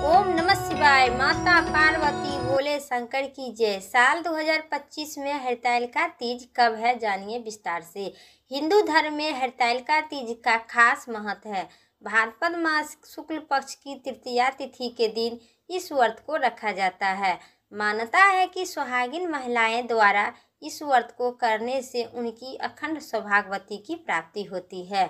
ओम नमः शिवाय। माता पार्वती बोले शंकर की जय। साल 2025 में हरतालिका तीज कब है, जानिए विस्तार से। हिंदू धर्म में हरतालिका तीज का खास महत्व है। भाद्रपद मास शुक्ल पक्ष की तृतीया तिथि के दिन इस व्रत को रखा जाता है। मान्यता है कि सुहागिन महिलाएं द्वारा इस व्रत को करने से उनकी अखंड सौभाग्यवती की प्राप्ति होती है।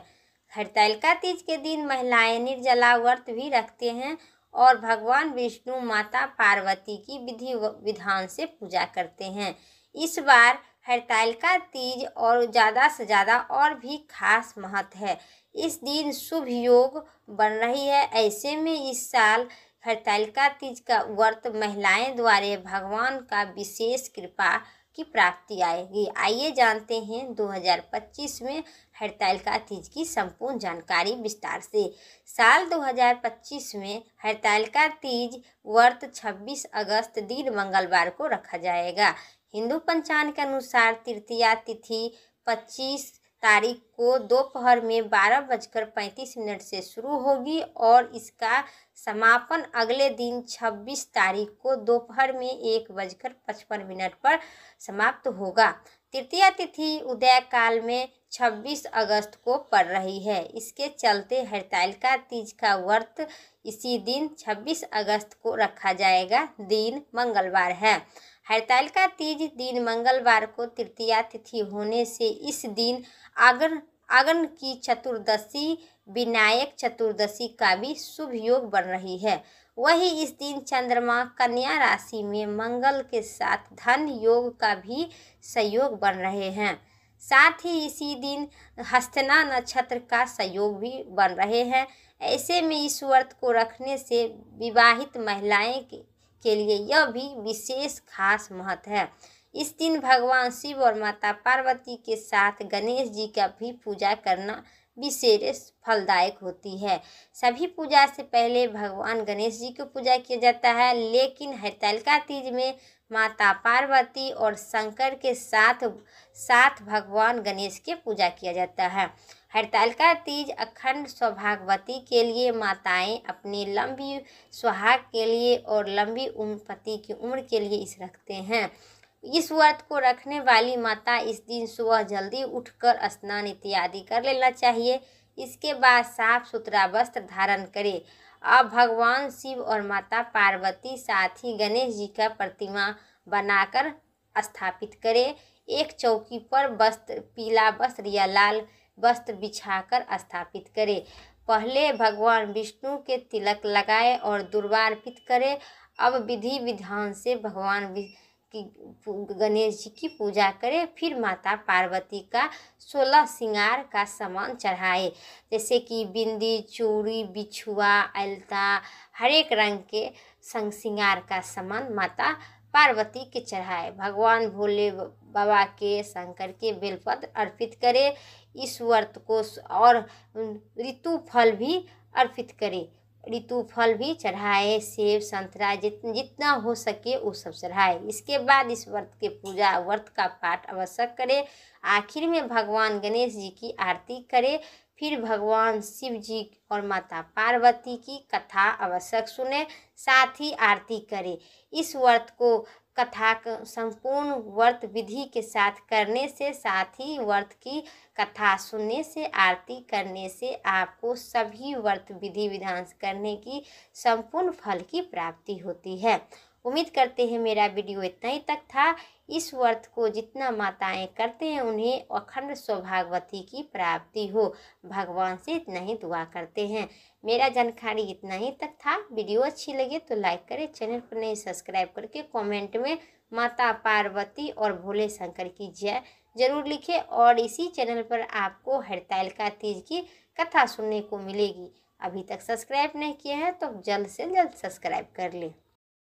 हरतालिका तीज के दिन महिलाएं निर्जला व्रत भी रखते हैं और भगवान विष्णु माता पार्वती की विधि विधान से पूजा करते हैं। इस बार हरतालिका तीज और ज़्यादा से ज़्यादा और भी खास महत्व है। इस दिन शुभ योग बन रही है। ऐसे में इस साल हरतालिका तीज का व्रत महिलाएं द्वारा भगवान का विशेष कृपा की प्राप्ति आएगी। आइए जानते हैं 2025 में हरतालिका तीज की संपूर्ण जानकारी विस्तार से। साल 2025 में हरतालिका तीज व्रत 26 अगस्त दिन मंगलवार को रखा जाएगा। हिंदू पंचांग के अनुसार तृतीया तिथि 25 तारीख को दोपहर में 12:35 से शुरू होगी और इसका समापन अगले दिन 26 तारीख को दोपहर में 1:55 पर समाप्त होगा। तृतीया तिथि उदय काल में 26 अगस्त को पड़ रही है। इसके चलते हरतालिका तीज का व्रत इसी दिन 26 अगस्त को रखा जाएगा। दिन मंगलवार है। हरतालिका तीज दिन मंगलवार को तृतीया तिथि होने से इस दिन आगन की चतुर्दशी विनायक चतुर्दशी का भी शुभ योग बन रही है। वही इस दिन चंद्रमा कन्या राशि में मंगल के साथ धन योग का भी संयोग बन रहे हैं। साथ ही इसी दिन हस्तना नक्षत्र का संयोग भी बन रहे हैं। ऐसे में इस व्रत को रखने से विवाहित महिलाएं के लिए यह भी विशेष खास महत्व है। इस दिन भगवान शिव और माता पार्वती के साथ गणेश जी का भी पूजा करना विशेष फलदायक होती है। सभी पूजा से पहले भगवान गणेश जी की पूजा किया जाता है, लेकिन हरतालिका तीज में माता पार्वती और शंकर के साथ भगवान गणेश की पूजा किया जाता है। हरतालिका तीज अखंड सौभाग्यवती के लिए माताएं अपनी लंबी सुहाग के लिए और लंबी पति की उम्र के लिए इस रखते हैं। इस व्रत को रखने वाली माता इस दिन सुबह जल्दी उठकर स्नान इत्यादि कर लेना चाहिए। इसके बाद साफ सुथरा वस्त्र धारण करें। अब भगवान शिव और माता पार्वती साथ ही गणेश जी का प्रतिमा बनाकर स्थापित करें। एक चौकी पर पीला वस्त्र या लाल वस्त्र बिछाकर स्थापित करें। पहले भगवान विष्णु के तिलक लगाएं और दुर्वा अर्पित करें। अब विधि विधान से भगवान गणेश जी की पूजा करें। फिर माता पार्वती का 16 श्रृंगार का सामान चढ़ाए, जैसे कि बिंदी, चूड़ी, बिछुआ, अलता, हर एक रंग के श्रृंगार का सामान माता पार्वती के चढ़ाए। भगवान भोले बाबा के, शंकर के बेलपत्र अर्पित करें। इस व्रत को और ऋतु फल भी अर्पित करें। ऋतु फल भी चढ़ाए, सेब, संतरा जितना हो सके वो सब चढ़ाए। इसके बाद इस व्रत का पाठ आवश्यक करें। आखिर में भगवान गणेश जी की आरती करें। फिर भगवान शिव जी और माता पार्वती की कथा आवश्यक सुने, साथ ही आरती करें। इस व्रत को कथा संपूर्ण व्रत विधि के साथ करने से, साथ ही व्रत की कथा सुनने से, आरती करने से आपको सभी व्रत विधि विधान करने की संपूर्ण फल की प्राप्ति होती है। उम्मीद करते हैं मेरा वीडियो इतना ही तक था। इस व्रत को जितना माताएं करते हैं उन्हें अखंड सौभाग्यवती की प्राप्ति हो, भगवान से इतना ही दुआ करते हैं। मेरा जानकारी इतना ही तक था। वीडियो अच्छी लगे तो लाइक करें, चैनल पर नहीं सब्सक्राइब करके कमेंट में माता पार्वती और भोले शंकर की जय जरूर लिखें। और इसी चैनल पर आपको हरतालिका तीज की कथा सुनने को मिलेगी। अभी तक सब्सक्राइब नहीं किए हैं तो जल्द से जल्द सब्सक्राइब कर लें।